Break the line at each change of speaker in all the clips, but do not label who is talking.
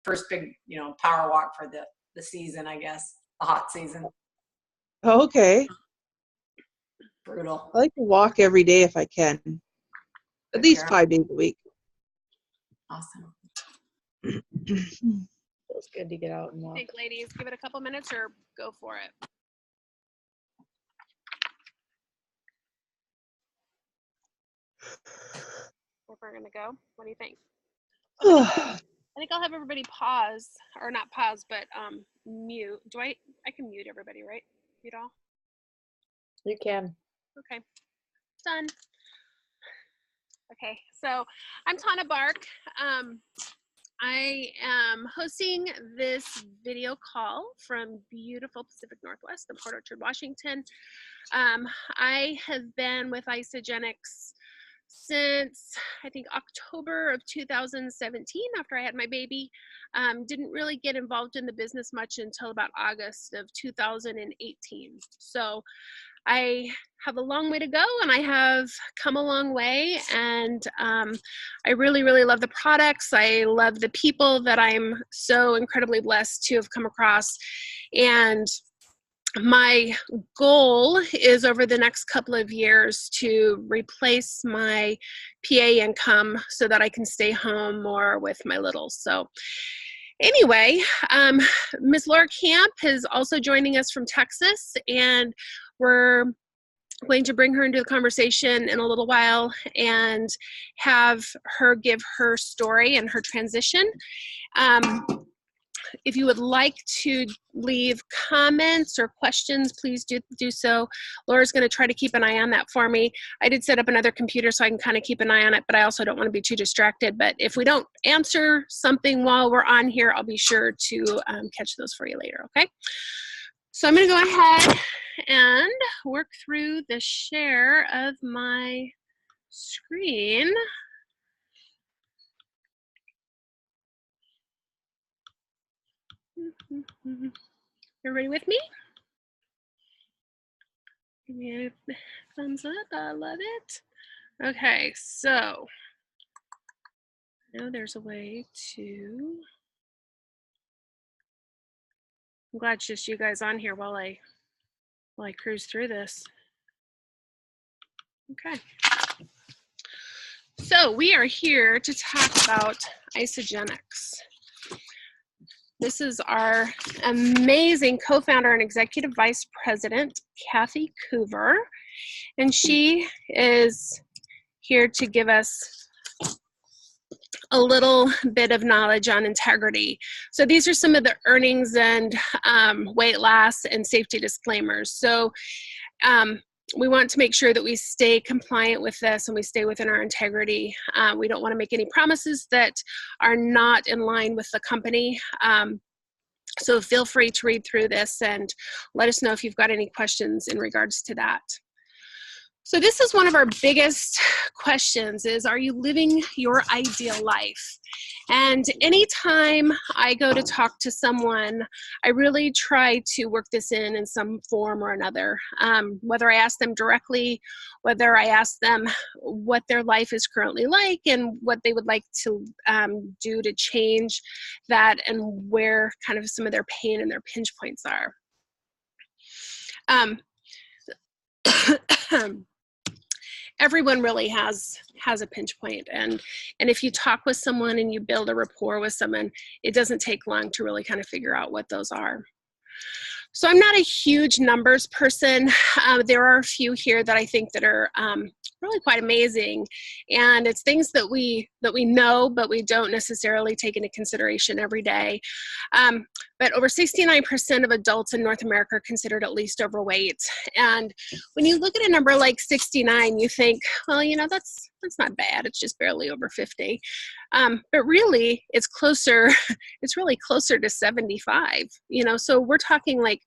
first big, power walk for the season, I guess, the hot season.
Oh, okay.
Brutal.
I like to walk every day if I can. At least 5 days a week.
Awesome.
Feels good to get out and walk.
I think, ladies, give it a couple minutes or go for it. If we're gonna go, what do you think? I think I'll have everybody pause, or not pause, but mute. I can mute everybody, right? Mute all?
You can.
Okay, done. Okay, so I'm Tana Bark. I am hosting this video call from beautiful Pacific Northwest in Port Orchard, Washington. I have been with Isagenix since I think October of 2017 after I had my baby. Didn't really get involved in the business much until about August of 2018. So I have a long way to go, and I have come a long way, and I really, really love the products. I love the people that I'm so incredibly blessed to have come across, and my goal is over the next couple of years to replace my PA income so that I can stay home more with my littles. So anyway, Ms. Laura Camp is also joining us from Texas, and we're going to bring her into the conversation in a little while and have her give her story and her transition. If you would like to leave comments or questions, please do so. Laura's going to try to keep an eye on that for me. I did set up another computer so I can kind of keep an eye on it, but I also don't want to be too distracted. But if we don't answer something while we're on here, I'll be sure to catch those for you later, okay? So I'm going to go ahead and work through the share of my screen. Everybody with me? Give me a thumbs up. I love it. Okay, so I know there's a way to. I'm glad it's just you guys on here while I cruise through this. Okay. So we are here to talk about Isagenix. This is our amazing co-founder and executive vice president, Kathy Coover, and she is here to give us a little bit of knowledge on integrity. So these are some of the earnings and weight loss and safety disclaimers. So we want to make sure that we stay compliant with this and we stay within our integrity. We don't want to make any promises that are not in line with the company. So feel free to read through this and let us know if you've got any questions in regards to that. So this is one of our biggest questions is, are you living your ideal life? And anytime I go to talk to someone, I really try to work this in some form or another. Whether I ask them directly, whether I ask them what their life is currently like and what they would like to do to change that and where kind of some of their pain and their pinch points are. Everyone really has a pinch point, and if you talk with someone and you build a rapport with someone, it doesn't take long to really kind of figure out what those are. So I'm not a huge numbers person. There are a few here that I think that are really quite amazing, and it's things that we know, but we don't necessarily take into consideration every day. But over 69% of adults in North America are considered at least overweight. And when you look at a number like 69, you think, well, you know, that's not bad. It's just barely over 50. But really, it's really closer to 75. You know, so we're talking like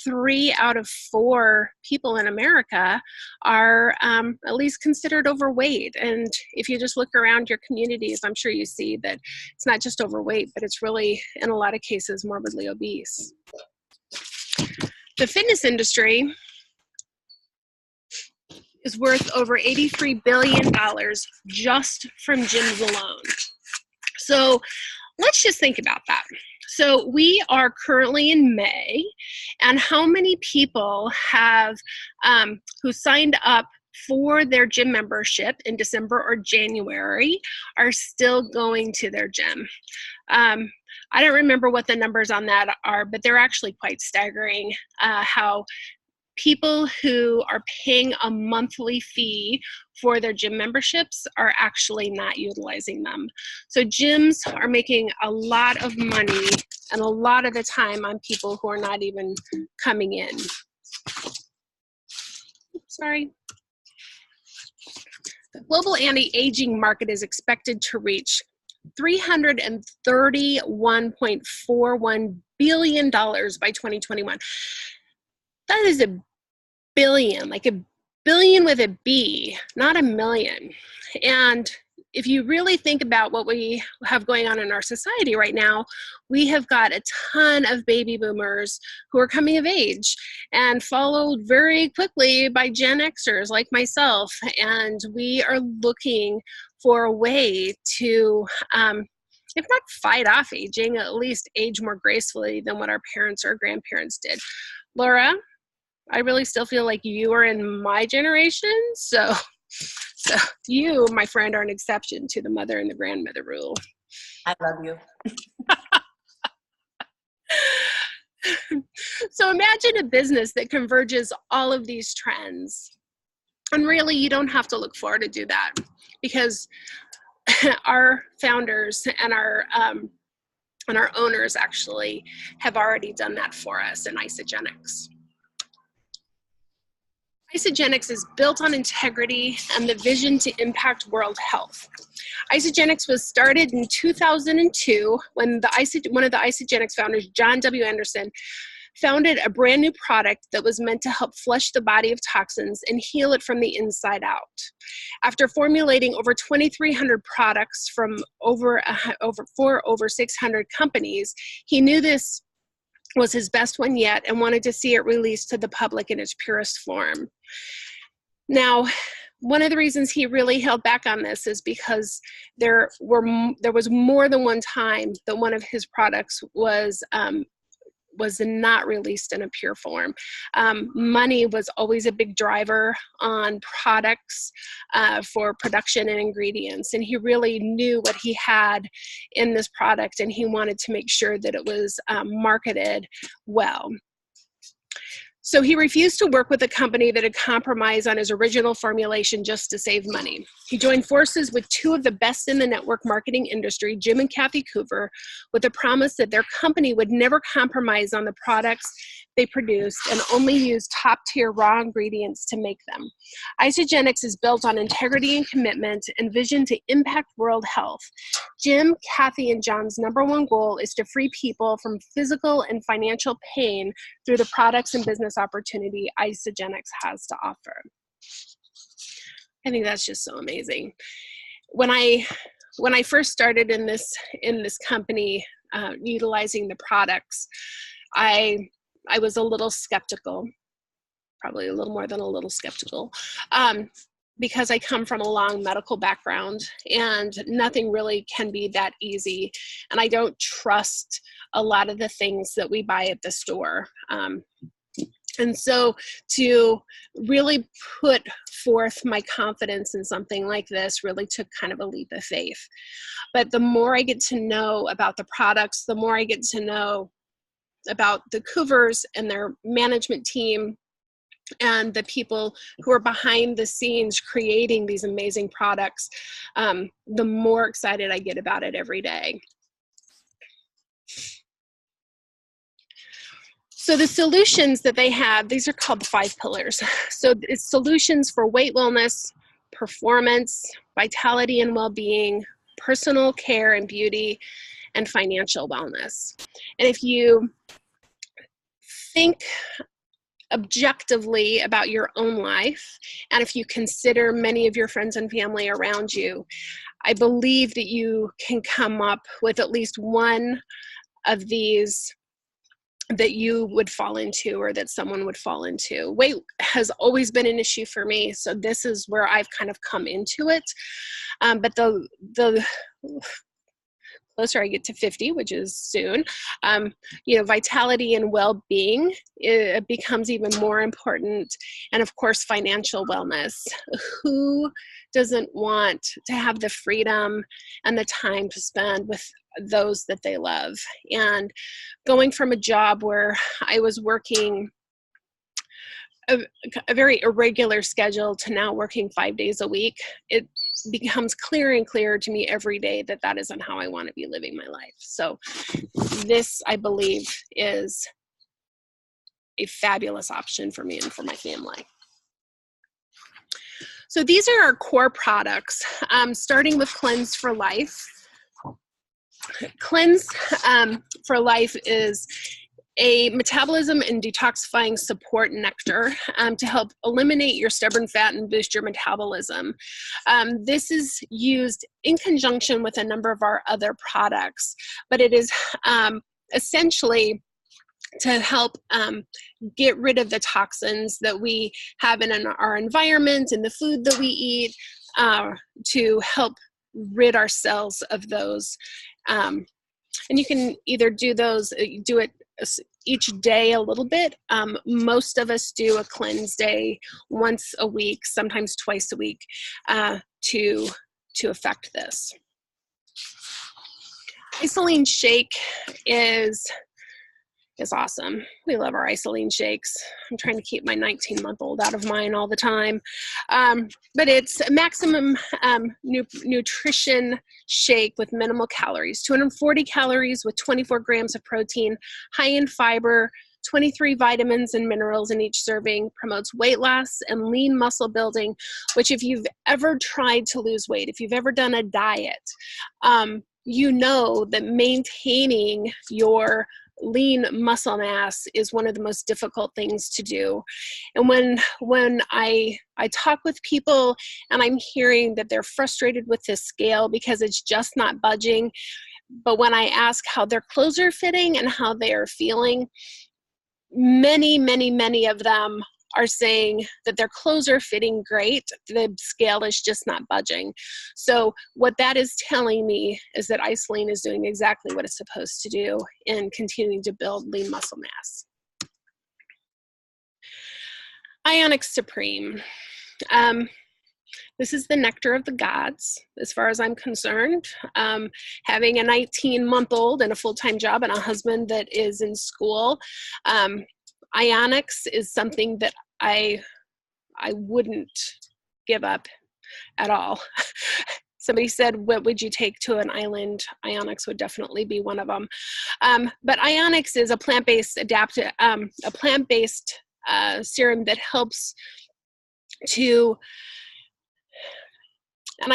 3 out of 4 people in America are at least considered overweight. And if you just look around your communities, I'm sure you see that it's not just overweight, but it's really, in a lot of cases, morbidly obese. The fitness industry is worth over $83 billion just from gyms alone. So let's just think about that. So we are currently in May, and how many people have who signed up for their gym membership in December or January are still going to their gym? I don't remember what the numbers on that are, but they're actually quite staggering, how people who are paying a monthly fee for their gym memberships are actually not utilizing them. So gyms are making a lot of money and a lot of the time on people who are not even coming in. Sorry. The global anti-aging market is expected to reach $331.41 billion by 2021. That is a billion, like a billion with a B, not a million. And if you really think about what we have going on in our society right now, we have got a ton of baby boomers who are coming of age, and followed very quickly by Gen Xers like myself. And we are looking for a way to, if not fight off aging, at least age more gracefully than what our parents or grandparents did. Laura, I really still feel like you are in my generation, so you, my friend, are an exception to the mother and the grandmother rule.
I love you.
So imagine a business that converges all of these trends. And really, you don't have to look far to do that, because our founders and our owners actually have already done that for us in Isagenix. Isagenix is built on integrity and the vision to impact world health. Isagenix was started in 2002 when one of the Isagenix founders, John W. Anderson, founded a brand new product that was meant to help flush the body of toxins and heal it from the inside out. After formulating over 2,300 products from over 600 companies, he knew this was his best one yet and wanted to see it released to the public in its purest form. Now, one of the reasons he really held back on this is because there was more than one time that one of his products was not released in a pure form. Money was always a big driver on products for production and ingredients, and he really knew what he had in this product, and he wanted to make sure that it was marketed well. So he refused to work with a company that had compromised on his original formulation just to save money. He joined forces with two of the best in the network marketing industry, Jim and Kathy Coover, with the promise that their company would never compromise on the products they produced and only use top-tier raw ingredients to make them. Isagenix is built on integrity and commitment and vision to impact world health. Jim, Kathy, and John's #1 goal is to free people from physical and financial pain through the products and business opportunity Isagenix has to offer. I think that's just so amazing. When I first started in this company, utilizing the products, I was a little skeptical, probably a little more than a little skeptical, because I come from a long medical background and nothing really can be that easy. And I don't trust a lot of the things that we buy at the store. And so to really put forth my confidence in something like this really took kind of a leap of faith. But the more I get to know about the products, the more I get to know about the Coovers and their management team and the people who are behind the scenes creating these amazing products, the more excited I get about it every day. So the solutions that they have, these are called the 5 pillars. So it's solutions for weight wellness, performance, vitality and well-being, personal care and beauty, and financial wellness. And if you think objectively about your own life, and if you consider many of your friends and family around you, I believe that you can come up with at least one of these that you would fall into or that someone would fall into. Weight has always been an issue for me, so this is where I've kind of come into it. But the closer I get to 50, which is soon, you know, vitality and well-being, it becomes even more important. And of course, financial wellness. Who doesn't want to have the freedom and the time to spend with those that they love? And going from a job where I was working a very irregular schedule to now working 5 days a week, it becomes clearer and clearer to me every day that that isn't how I want to be living my life. So this, I believe, is a fabulous option for me and for my family. So these are our core products, starting with Cleanse for Life. Cleanse for Life is a metabolism and detoxifying support nectar to help eliminate your stubborn fat and boost your metabolism. This is used in conjunction with a number of our other products, but it is essentially to help get rid of the toxins that we have in our environment and the food that we eat, to help rid ourselves of those. And you can either do it each day a little bit. Most of us do a cleanse day once a week, sometimes twice a week, to affect this. Isoline Shake is awesome. We love our Isoline shakes. I'm trying to keep my 19-month-old out of mine all the time. But it's a maximum nutrition shake with minimal calories, 240 calories with 24 grams of protein, high in fiber, 23 vitamins and minerals in each serving, promotes weight loss and lean muscle building, which if you've ever tried to lose weight, if you've ever done a diet, you know that maintaining your lean muscle mass is one of the most difficult things to do. And when I talk with people and I'm hearing that they're frustrated with this scale because it's just not budging, but when I ask how their clothes are fitting and how they are feeling, many of them are saying that their clothes are fitting great, the scale is just not budging. So what that is telling me is that Isoline is doing exactly what it's supposed to do in continuing to build lean muscle mass. Ionic Supreme. This is the nectar of the gods, as far as I'm concerned. Having a 19-month-old and a full-time job and a husband that is in school, Ionics is something that I wouldn't give up at all. Somebody said, what would you take to an island? Ionics would definitely be one of them. But Ionics is a plant-based serum that helps to, and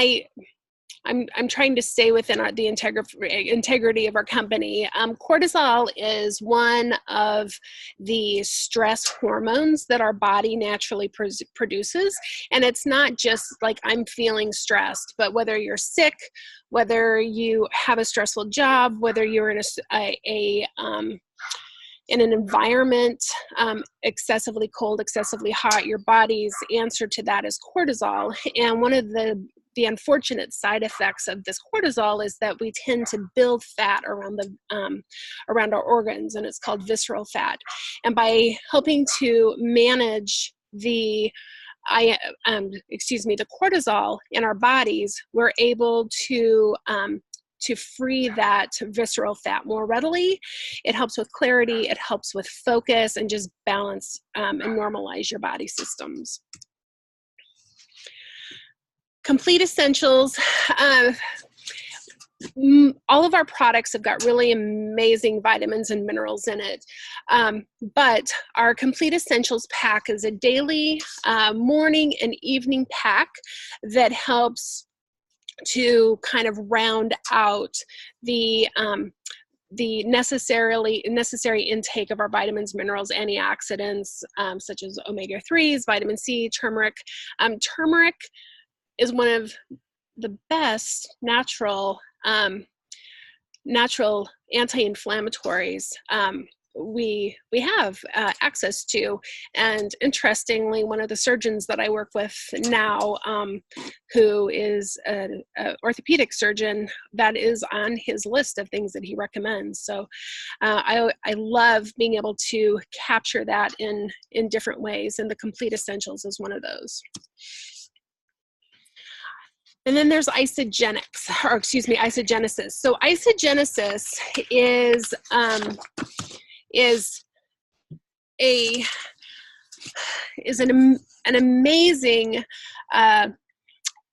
I'm trying to stay within the integrity of our company. Cortisol is one of the stress hormones that our body naturally produces. And it's not just like I'm feeling stressed, but whether you're sick, whether you have a stressful job, whether you're in in an environment, excessively cold, excessively hot, your body's answer to that is cortisol. And one of the unfortunate side effects of this cortisol is that we tend to build fat around our organs, and it's called visceral fat. And by helping to manage the cortisol in our bodies, we're able to free that visceral fat more readily. It helps with clarity, it helps with focus, and just balance and normalize your body systems. Complete Essentials. All of our products have got really amazing vitamins and minerals in it. But our Complete Essentials pack is a daily, morning and evening pack that helps to kind of round out the necessary intake of our vitamins, minerals, antioxidants, such as omega-3s, vitamin C, turmeric. Turmeric is one of the best natural anti-inflammatories we have access to. And interestingly, one of the surgeons that I work with now, who is an orthopedic surgeon, that is on his list of things that he recommends. So I love being able to capture that in different ways, and the Complete Essentials is one of those. And then there's Isagenesis. So Isagenesis is an amazing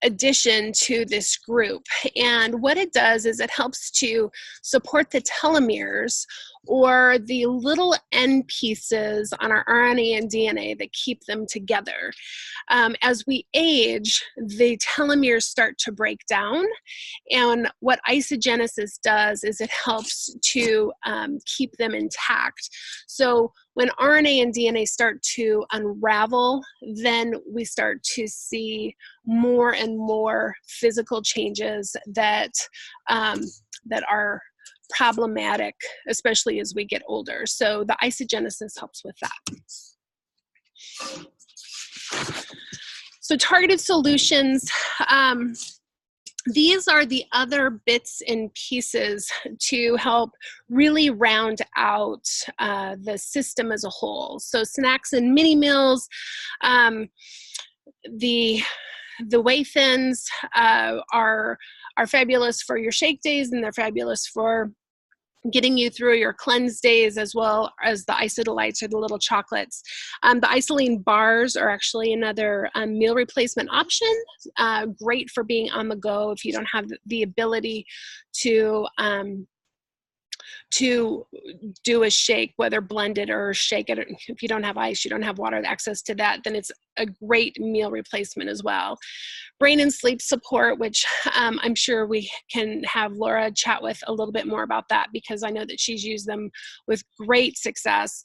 addition to this group. And what it does is it helps to support the telomeres, or the little end pieces on our RNA and DNA that keep them together. As we age, the telomeres start to break down, and what Isagenesis does is it helps to keep them intact. So when RNA and DNA start to unravel, then we start to see more and more physical changes that are problematic, especially as we get older. So the Isagenesis helps with that. So targeted solutions, these are the other bits and pieces to help really round out the system as a whole. So snacks and mini meals, the whey thins are fabulous for your shake days, and they're fabulous for getting you through your cleanse days, as well as the Isodelites, or the little chocolates. The Isoline bars are actually another meal replacement option. Great for being on the go if you don't have the ability to do a shake, whether blended or shake it. If you don't have ice, you don't have water access to that, then it's a great meal replacement as well. Brain and sleep support, which I'm sure we can have Laura chat with a little bit more about that, because I know that she's used them with great success.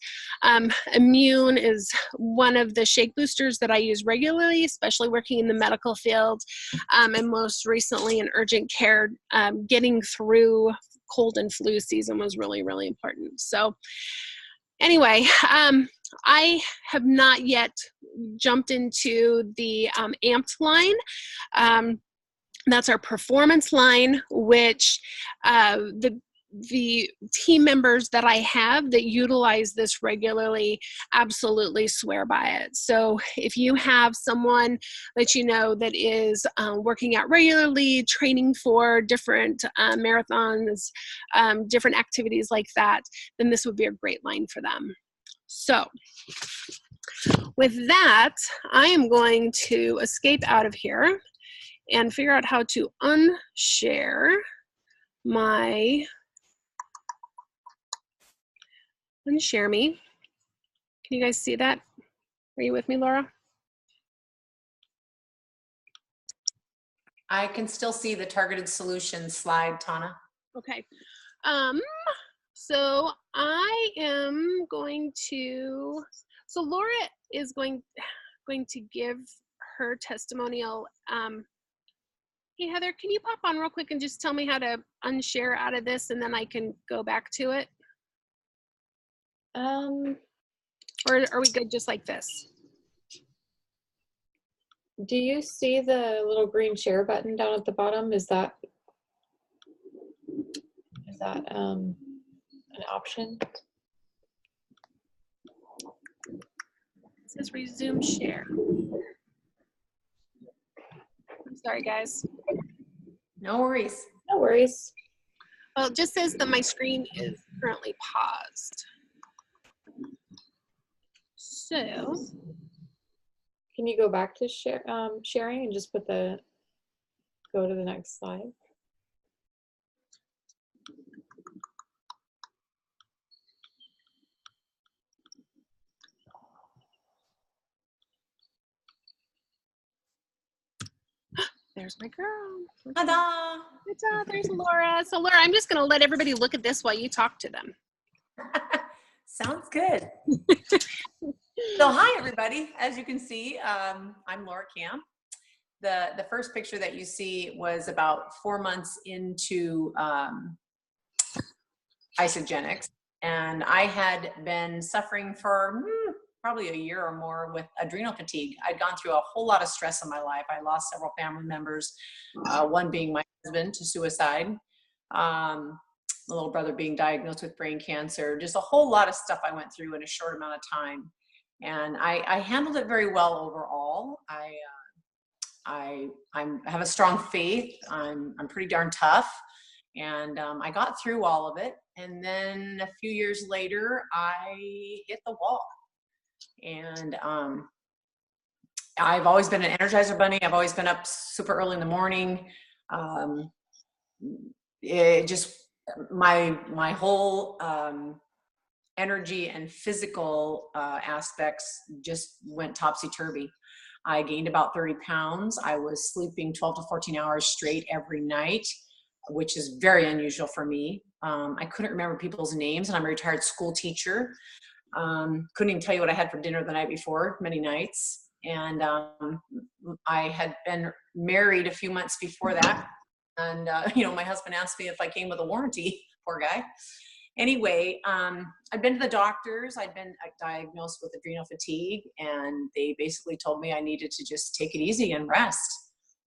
Immune is one of the shake boosters that I use regularly, especially working in the medical field, and most recently in urgent care. Getting through cold and flu season was really, really important. So anyway, I have not yet jumped into the Amped line. That's our performance line, which the team members that I have that utilize this regularly absolutely swear by it. So if you have someone that you know that is working out regularly, training for different marathons, different activities like that, then this would be a great line for them. So with that, I am going to escape out of here and figure out how to unshare my share me. Can you guys see that? Are you with me, Laura?
I can still see the targeted solutions slide, Tana.
Okay. So I am going to, so Laura is going to give her testimonial. Hey, Heather, can you pop on real quick and just tell me how to unshare out of this, and then I can go back to it? Or are we good just like this?
Do you see the little green share button down at the bottom? Is that an option?
It says resume share. I'm sorry, guys.
No worries.
No worries.
Well, it just says that my screen is currently paused. So,
Can you go back to sharing and just go to the next slide?
there's my girl.
Ta-da!
Ta-da, there's Laura. So Laura, I'm just gonna let everybody look at this while you talk to them.
Sounds good. So hi, everybody. As you can see, I'm Laura Camp. The first picture that you see was about 4 months into Isagenix. And I had been suffering for probably a year or more with adrenal fatigue. I'd gone through a whole lot of stress in my life. I lost several family members, one being my husband to suicide, my little brother being diagnosed with brain cancer, just a whole lot of stuff I went through in a short amount of time. And I handled it very well overall. I have a strong faith. I'm pretty darn tough. And I got through all of it. And then a few years later, I hit the wall. And I've always been an Energizer bunny. I've always been up super early in the morning. It just, my whole energy and physical aspects just went topsy-turvy. I gained about 30 pounds. I was sleeping 12 to 14 hours straight every night, which is very unusual for me. I couldn't remember people's names, and I'm a retired school teacher. Couldn't even tell you what I had for dinner the night before, many nights. And I had been married a few months before that. And, my husband asked me if I came with a warranty, poor guy. Anyway, I'd been to the doctors. I'd been diagnosed with adrenal fatigue, and they basically told me I needed to just take it easy and rest.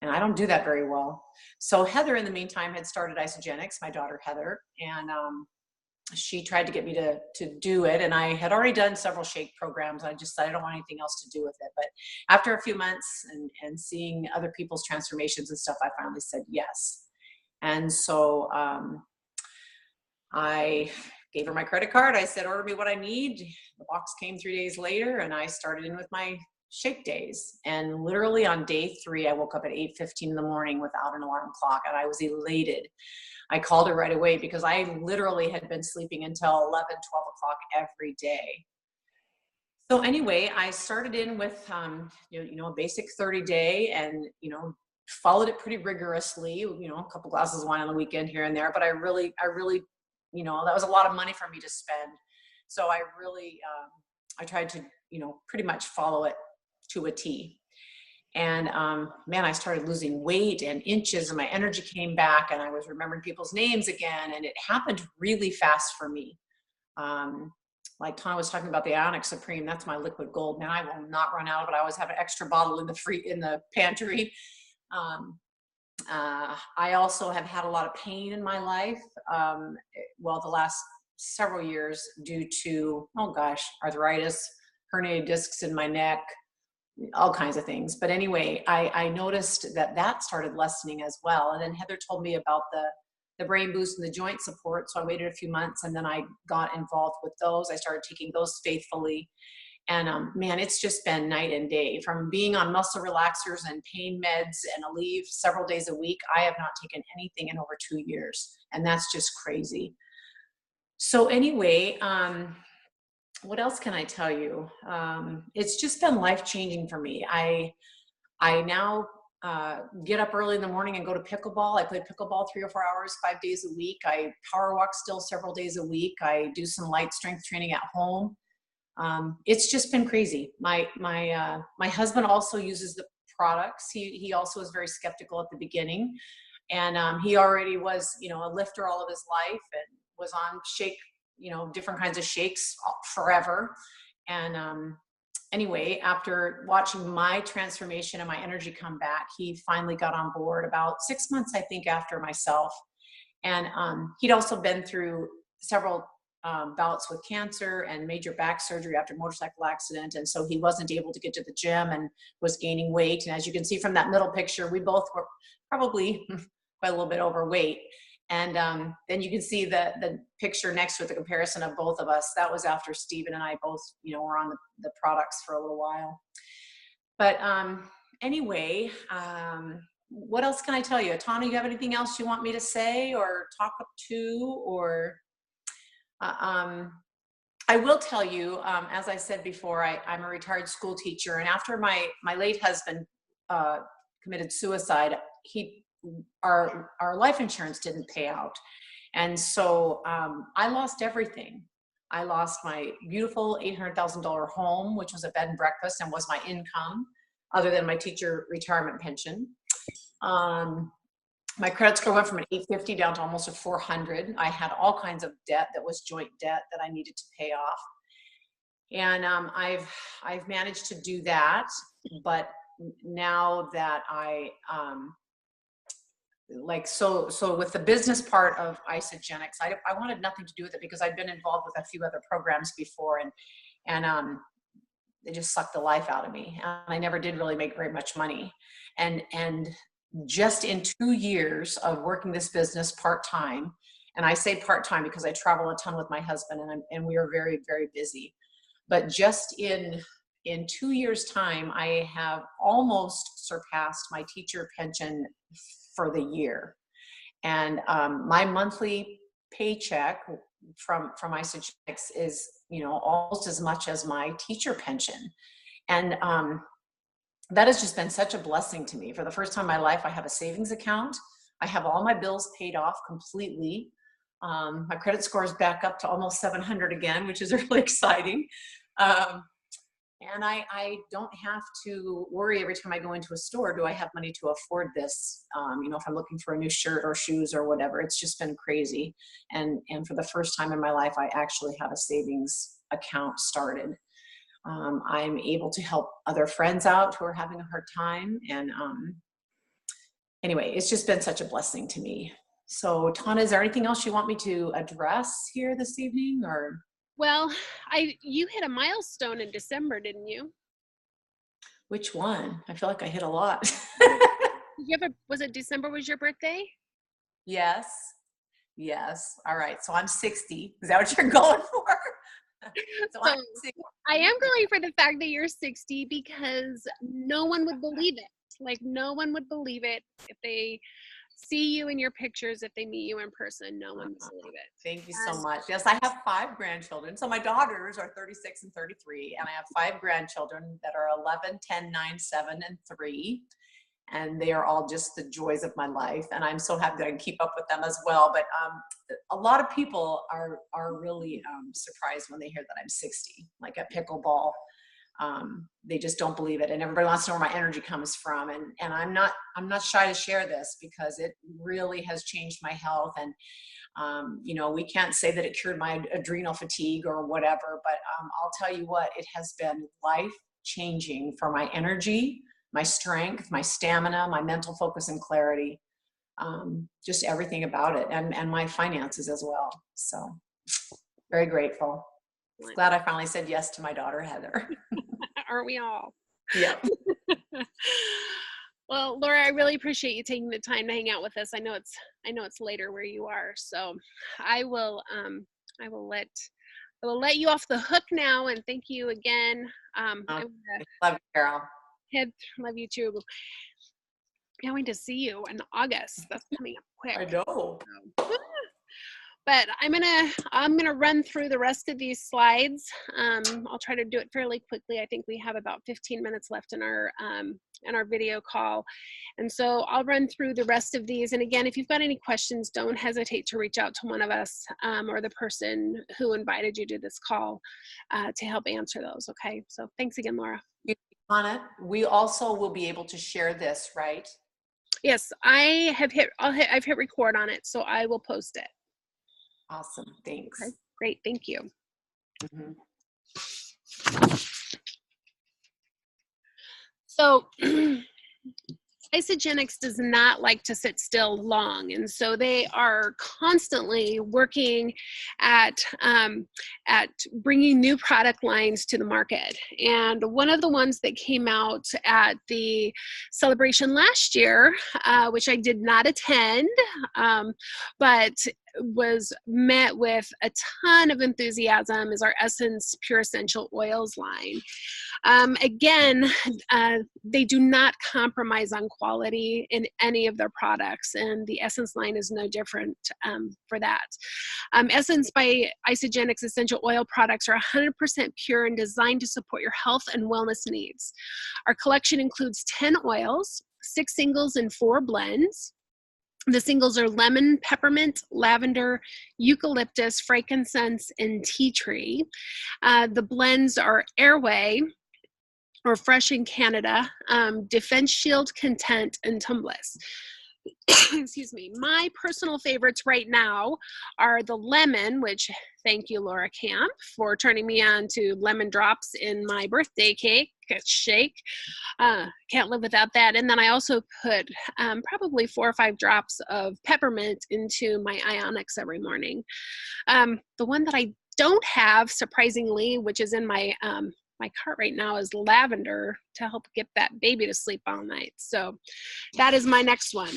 And I don't do that very well. So Heather, in the meantime, had started Isagenix, my daughter Heather, and she tried to get me to do it. And I had already done several shake programs. I just said, I don't want anything else to do with it. But after a few months and seeing other people's transformations and stuff, I finally said yes. And so I gave her my credit card. I said, order me what I need. The box came 3 days later, and I started in with my shake days. And literally on day 3, I woke up at 8:15 in the morning without an alarm clock, and I was elated. I called her right away because I literally had been sleeping until 11, 12 o'clock every day. So anyway, I started in with, a basic 30-day and, followed it pretty rigorously, a couple glasses of wine on the weekend here and there, but I really, that was a lot of money for me to spend. So I really, I tried to, pretty much follow it to a T. And I started losing weight and inches, and my energy came back, and I was remembering people's names again, and it happened really fast for me. Like Tana was talking about the Ionic Supreme, that's my liquid gold. Man, I will not run out of it. I always have an extra bottle in the pantry. I also have had a lot of pain in my life. The last several years due to, arthritis, herniated discs in my neck, all kinds of things. But anyway, I noticed that started lessening as well. And then Heather told me about the brain boost and the joint support. So I waited a few months, and then I got involved with those. I started taking those faithfully. And it's just been night and day. From being on muscle relaxers and pain meds and Aleve several days a week, I have not taken anything in over 2 years. And that's just crazy. So anyway, what else can I tell you? It's just been life-changing for me. I now get up early in the morning and go to pickleball. I play pickleball 3 or 4 hours, 5 days a week. I power walk still several days a week. I do some light strength training at home. It's just been crazy. My husband also uses the products. He also was very skeptical at the beginning, and he already was, a lifter all of his life and was on shake, different kinds of shakes forever. And anyway, after watching my transformation and my energy come back, he finally got on board about 6 months, I think, after myself. And he'd also been through several bouts with cancer and major back surgery after a motorcycle accident. And so he wasn't able to get to the gym and was gaining weight. And as you can see from that middle picture, we both were probably quite a little bit overweight. And then you can see the picture next with the comparison of both of us. That was after Stephen and I both, were on the products for a little while. But anyway, what else can I tell you? Tana, you have anything else you want me to say or talk up to, or? I will tell you, as I said before, I'm a retired school teacher, and after my late husband committed suicide, our life insurance didn't pay out, and so I lost everything. I lost my beautiful $800,000 home, which was a bed and breakfast and was my income, other than my teacher retirement pension. my credit score went from an 850 down to almost a 400. I had all kinds of debt that was joint debt that I needed to pay off. And I've managed to do that. But now that so with the business part of Isagenix, I wanted nothing to do with it because I'd been involved with a few other programs before, and they just sucked the life out of me. And I never did really make very much money. And just in 2 years of working this business part-time, and I say part-time because I travel a ton with my husband, and we are very, very busy. But just in 2 years' time, I have almost surpassed my teacher pension for the year. And my monthly paycheck from Isagenix is, almost as much as my teacher pension. And that has just been such a blessing to me. For the first time in my life, I have a savings account. I have all my bills paid off completely. My credit score is back up to almost 700 again, which is really exciting. And I don't have to worry every time I go into a store, do I have money to afford this? If I'm looking for a new shirt or shoes or whatever, it's just been crazy. And for the first time in my life, I actually have a savings account started. I'm able to help other friends out who are having a hard time. And anyway, it's just been such a blessing to me. So Tana, is there anything else you want me to address here this evening, or?
Well, you hit a milestone in December, didn't you?
Which one? I feel like I hit a lot.
Was it December was your birthday?
Yes. All right. So I'm 60. Is that what you're going for? So I'm 60.
I am going for the fact that you're 60 because no one would believe it. Like, no one would believe it if they see you in your pictures, if they meet you in person. No one would believe it.
Thank you so much. Yes, I have 5 grandchildren. So my daughters are 36 and 33, and I have 5 grandchildren that are 11, 10, 9, 7, and 3. And they are all just the joys of my life. And I'm so happy that I can keep up with them as well. But a lot of people are really surprised when they hear that I'm 60, like at pickleball. They just don't believe it. And everybody wants to know where my energy comes from. And I'm not shy to share this because it really has changed my health. And, we can't say that it cured my adrenal fatigue or whatever, but I'll tell you what, it has been life changing for my energy, my strength, my stamina, my mental focus and clarity, just everything about it, and my finances as well. So very grateful. Glad I finally said yes to my daughter, Heather.
Aren't we all?
Yeah.
Well, Laura, I really appreciate you taking the time to hang out with us. I know it's later where you are, so I will let you off the hook now, and thank you again.
I love you, Carol.
Love you too. Can't wait to see you in August. That's coming up quick.
I know.
But I'm gonna run through the rest of these slides. I'll try to do it fairly quickly. I think we have about 15 minutes left in our video call, and so I'll run through the rest of these. And again, if you've got any questions, don't hesitate to reach out to one of us or the person who invited you to this call to help answer those. Okay. So thanks again, Laura.
Hannah, we also will be able to share this, right?
Yes, I've hit record on it, so I will post it.
Awesome. Thanks.
Okay, great. Thank you.
Mm-hmm.
So Isagenix does not like to sit still long, and so they are constantly working at bringing new product lines to the market. And one of the ones that came out at the celebration last year, which I did not attend, but was met with a ton of enthusiasm, is our Essence Pure Essential Oils line. Again, they do not compromise on quality in any of their products, and the Essence line is no different for that. Essence by Isagenix essential oil products are 100% pure and designed to support your health and wellness needs. Our collection includes 10 oils, 6 singles and 4 blends. The singles are lemon, peppermint, lavender, eucalyptus, frankincense, and tea tree. The blends are Airway, or Fresh in Canada, Defense Shield, Content, and Tumbliss. excuse me, my personal favorites right now are the lemon, which thank you, Laura Camp, for turning me on to lemon drops in my birthday cake shake. Can't live without that. And then I also put probably 4 or 5 drops of peppermint into my Ionics every morning. The one that I don't have, surprisingly, which is in my my cart right now, is lavender to help get that baby to sleep all night. So that is my next one.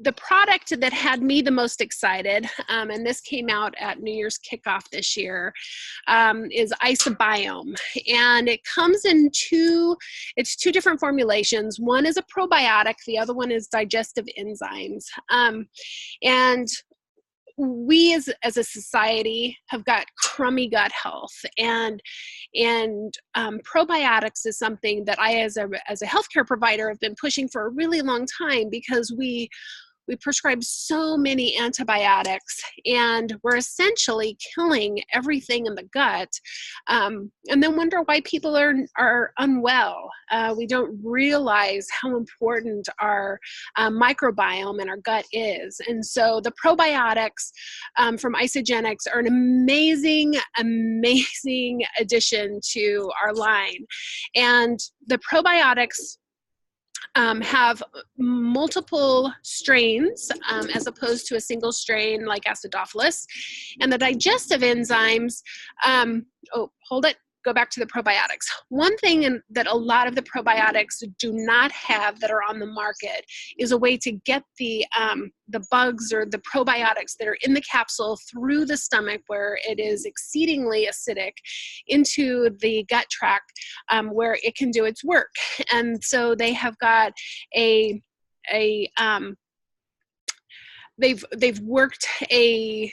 The product that had me the most excited, and this came out at New Year's kickoff this year, is Isobiome. And it comes in two different formulations. One is a probiotic, the other one is digestive enzymes. And we as a society have got crummy gut health, and probiotics is something that I as a healthcare provider have been pushing for a really long time, because we prescribe so many antibiotics and we're essentially killing everything in the gut, and then wonder why people are unwell. We don't realize how important our microbiome and our gut is. And so the probiotics from Isagenix are an amazing addition to our line. And the probiotics have multiple strains as opposed to a single strain like Acidophilus. And the digestive enzymes, go back to the probiotics. One thing that a lot of the probiotics do not have that are on the market is a way to get the bugs or the probiotics that are in the capsule through the stomach, where it is exceedingly acidic, into the gut tract, where it can do its work. And so they have got they've worked a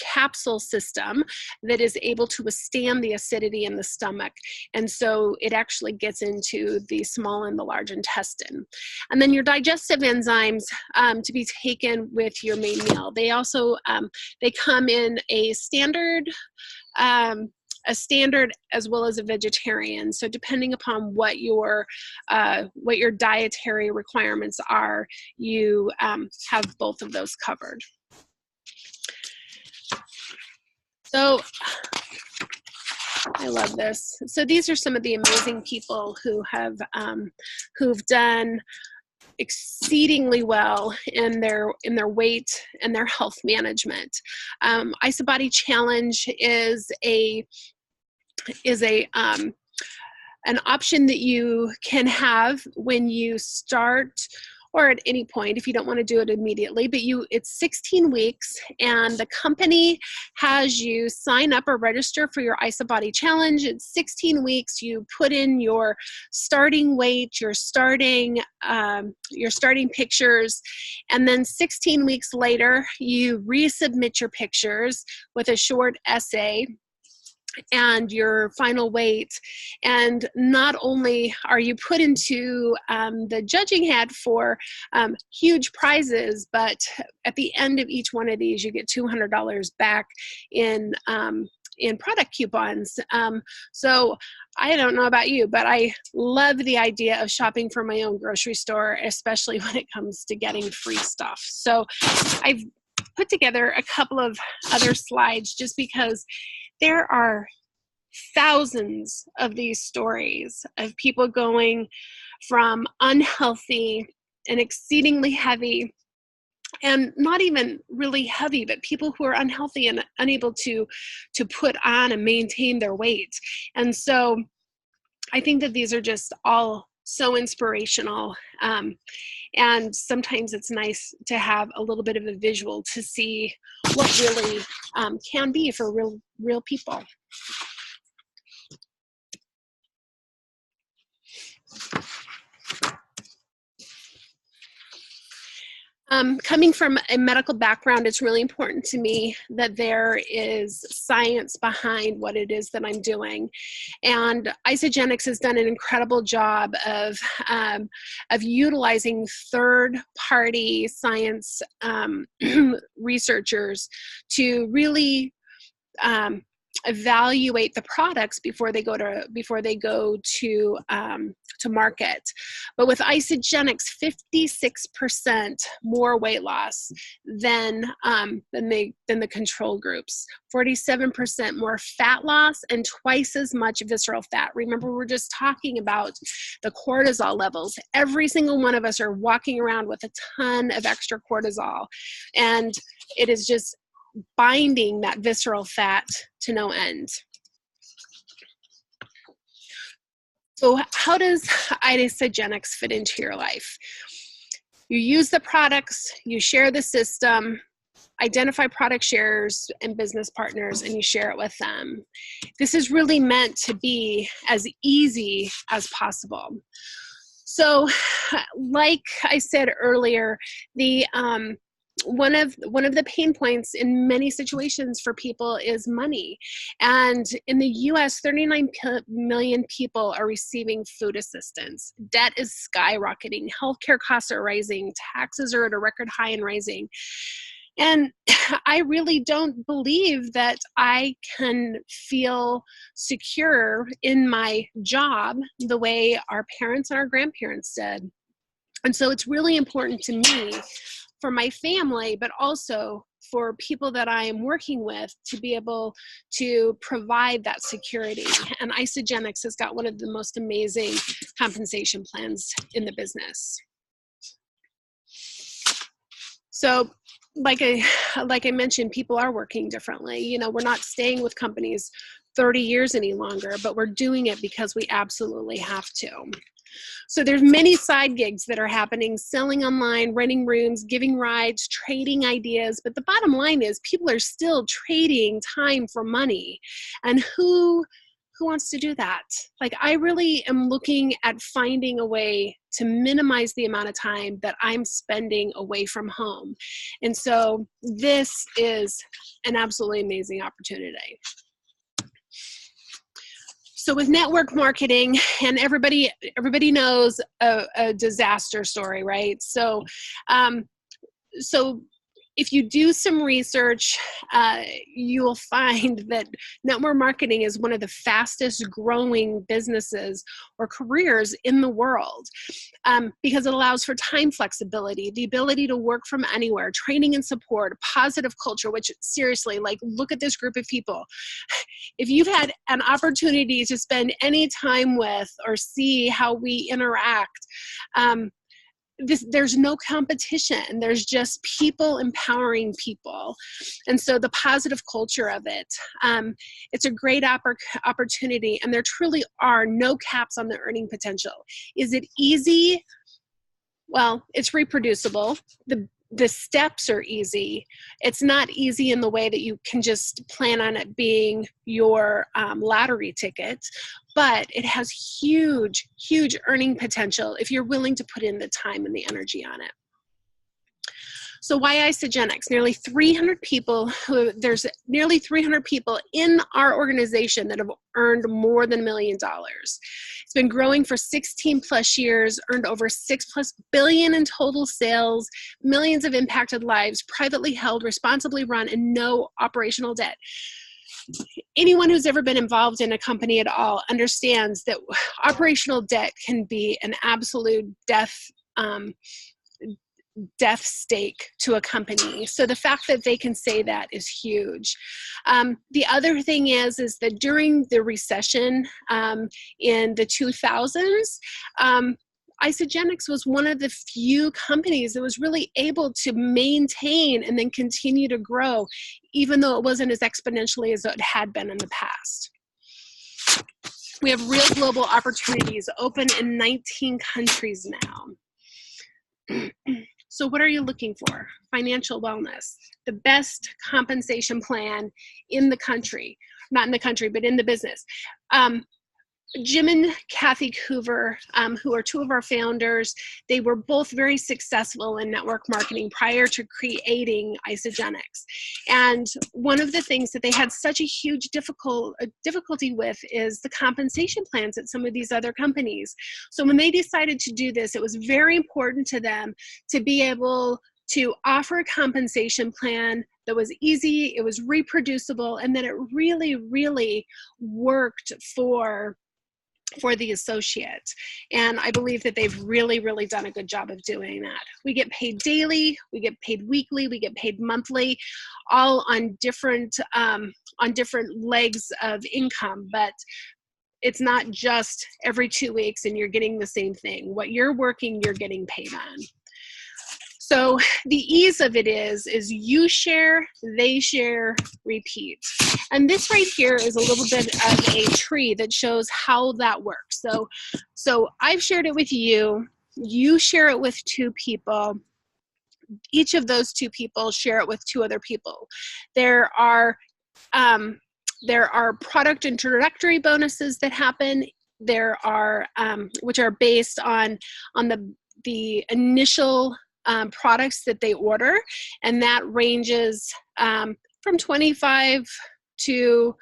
capsule system that is able to withstand the acidity in the stomach. And so it actually gets into the small and the large intestine. And then your digestive enzymes to be taken with your main meal. They also, they come in a standard as well as a vegetarian. So depending upon what your dietary requirements are, you have both of those covered. So I love this. So these are some of the amazing people who have who've done exceedingly well in their weight and their health management. IsaBody Challenge is an option that you can have when you start, or at any point if you don't want to do it immediately, but it's 16 weeks, and the company has you sign up or register for your IsaBody Challenge. It's 16 weeks. You put in your starting weight, your starting pictures, and then 16 weeks later, you resubmit your pictures with a short essay and your final weight. And not only are you put into the judging hat for huge prizes, but at the end of each one of these, you get $200 back in product coupons. So I don't know about you, but I love the idea of shopping for my own grocery store, especially when it comes to getting free stuff. So I've put together a couple of other slides just because there are thousands of these stories of people going from unhealthy and exceedingly heavy, and not even really heavy, but people who are unhealthy and unable to put on and maintain their weight. And so I think that these are just all so inspirational. And sometimes it's nice to have a little bit of a visual to see what really can be for real people. Coming from a medical background, it's really important to me that there is science behind what it is that I'm doing. And Isagenix has done an incredible job of utilizing third-party science researchers to really evaluate the products before they go to market. But with Isagenix, 56% more weight loss than the control groups, 47% more fat loss, and twice as much visceral fat. Remember, we're just talking about the cortisol levels. Every single one of us are walking around with a ton of extra cortisol, and it is just binding that visceral fat to no end. So how does Isagenix fit into your life? You use the products, you share the system, identify product sharers and business partners, and you share it with them. This is really meant to be as easy as possible. So like I said earlier, the one of the pain points in many situations for people is money. And in the US, 39 million people are receiving food assistance. Debt is skyrocketing. Healthcare costs are rising. Taxes are at a record high and rising. And I really don't believe that I can feel secure in my job the way our parents and our grandparents did. And so it's really important to me, for my family, but also for people that I am working with, to be able to provide that security. And Isagenix has got one of the most amazing compensation plans in the business. So like I mentioned, people are working differently. You know, we're not staying with companies 30 years any longer, but we're doing it because we absolutely have to. So there's many side gigs that are happening: selling online, renting rooms, giving rides, trading ideas. But the bottom line is people are still trading time for money. And who wants to do that? Like, I really am looking at finding a way to minimize the amount of time that I'm spending away from home. And so this is an absolutely amazing opportunity. So with network marketing, and everybody knows a disaster story, right? So, so if you do some research, you will find that network marketing is one of the fastest growing businesses or careers in the world, because it allows for time flexibility, the ability to work from anywhere, training and support, a positive culture, which seriously, like, look at this group of people. If you've had an opportunity to spend any time with or see how we interact, there's no competition. There's just people empowering people. And so the positive culture of it, it's a great opportunity, and there truly are no caps on the earning potential. Is it easy? Well, it's reproducible. The steps are easy. It's not easy in the way that you can just plan on it being your lottery ticket, but it has huge, huge earning potential if you're willing to put in the time and the energy on it. So why Isagenix? There's nearly 300 people in our organization that have earned more than $1 million. It's been growing for 16 plus years, earned over $6+ billion in total sales, millions of impacted lives, privately held, responsibly run, and no operational debt. Anyone who's ever been involved in a company at all understands that operational debt can be an absolute death stake to a company. So the fact that they can say that is huge. The other thing is that during the recession in the 2000s, Isagenix was one of the few companies that was really able to maintain and then continue to grow, even though it wasn't as exponentially as it had been in the past. We have real global opportunities open in 19 countries now. So what are you looking for? Financial wellness, the best compensation plan in the country, not in the country, but in the business. Jim and Kathy Coover, who are two of our founders, they were both very successful in network marketing prior to creating Isagenix. And one of the things that they had such a huge difficulty with is the compensation plans at some of these other companies. So when they decided to do this, it was very important to them to be able to offer a compensation plan that was easy, it was reproducible, and that it really, really worked for the associate. And I believe that they've really, really done a good job of doing that. We get paid daily, we get paid weekly, we get paid monthly, all on different legs of income, but it's not just every 2 weeks and you're getting the same thing. What you're working, you're getting paid on. So the ease of it is you share, they share, repeat. And this right here is a little bit of a tree that shows how that works. So I've shared it with you, you share it with 2 people, each of those 2 people share it with 2 other people. There are product introductory bonuses that happen. There are, which are based on the initial products that they order, and that ranges from $25 to,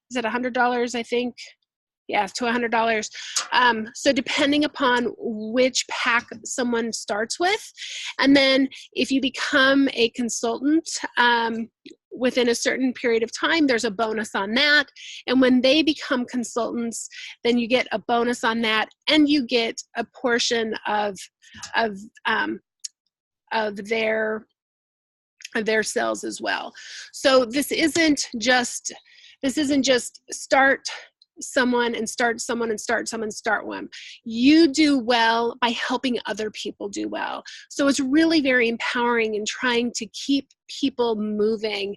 is it $100, I think? Yeah, to $100. So depending upon which pack someone starts with, and then if you become a consultant within a certain period of time, there's a bonus on that. And when they become consultants, then you get a bonus on that, and you get a portion of their sales as well. So this isn't just start someone and start someone and start someone, start one. You do well by helping other people do well. So it's really very empowering in trying to keep people moving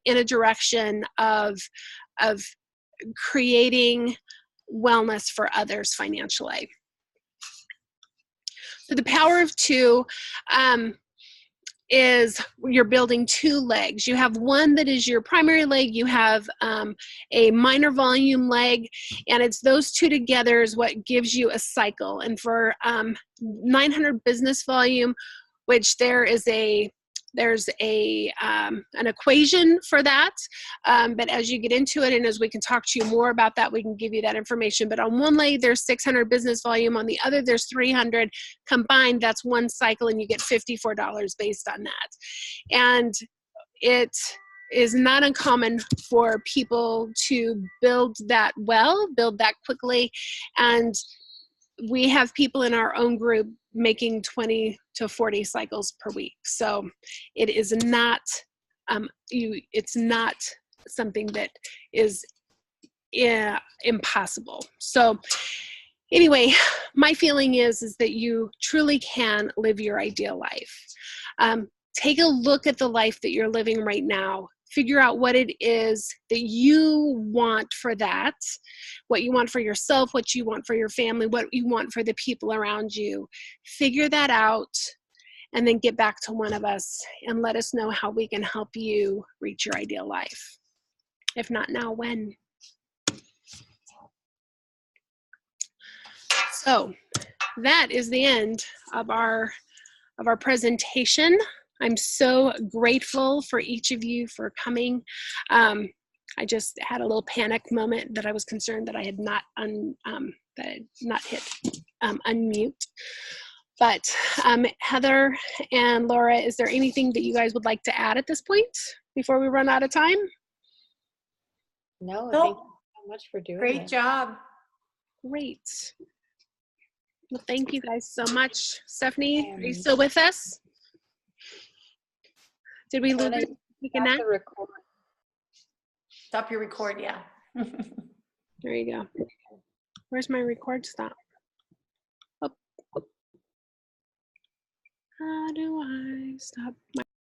in a direction of creating wellness for others financially. So the power of 2 is you're building 2 legs. You have one that is your primary leg, you have a minor volume leg, and it's those 2 together is what gives you a cycle. And for 900 business volume, which there's an equation for that, but as you get into it and as we can talk to you more about that, we can give you that information. But on one leg there's 600 business volume, on the other there's 300 combined. That's one cycle, and you get $54 based on that. And it is not uncommon for people to build that quickly, and we have people in our own group making 20 to 40 cycles per week. So it is not, it's not something that is impossible. So anyway, my feeling is that you truly can live your ideal life. Take a look at the life that you're living right now. Figure out what it is that you want for that, what you want for yourself, what you want for your family, what you want for the people around you. Figure that out, and then get back to one of us and let us know how we can help you reach your ideal life. If not now, when? So that is the end of our presentation. I'm so grateful for each of you for coming. I just had a little panic moment that I was concerned that I had not hit unmute. But Heather and Laura, is there anything that you guys would like to add at this point before we run out of time?
No,
Nope.
thank you so much for doing
Great
it.
job.
Great. Well, thank you guys so much. Stephanie, are you still with us? Did we lose it? We can
Stop the record.
Stop your record, yeah.
There you go. Where's my record stop? Oh. How do I stop my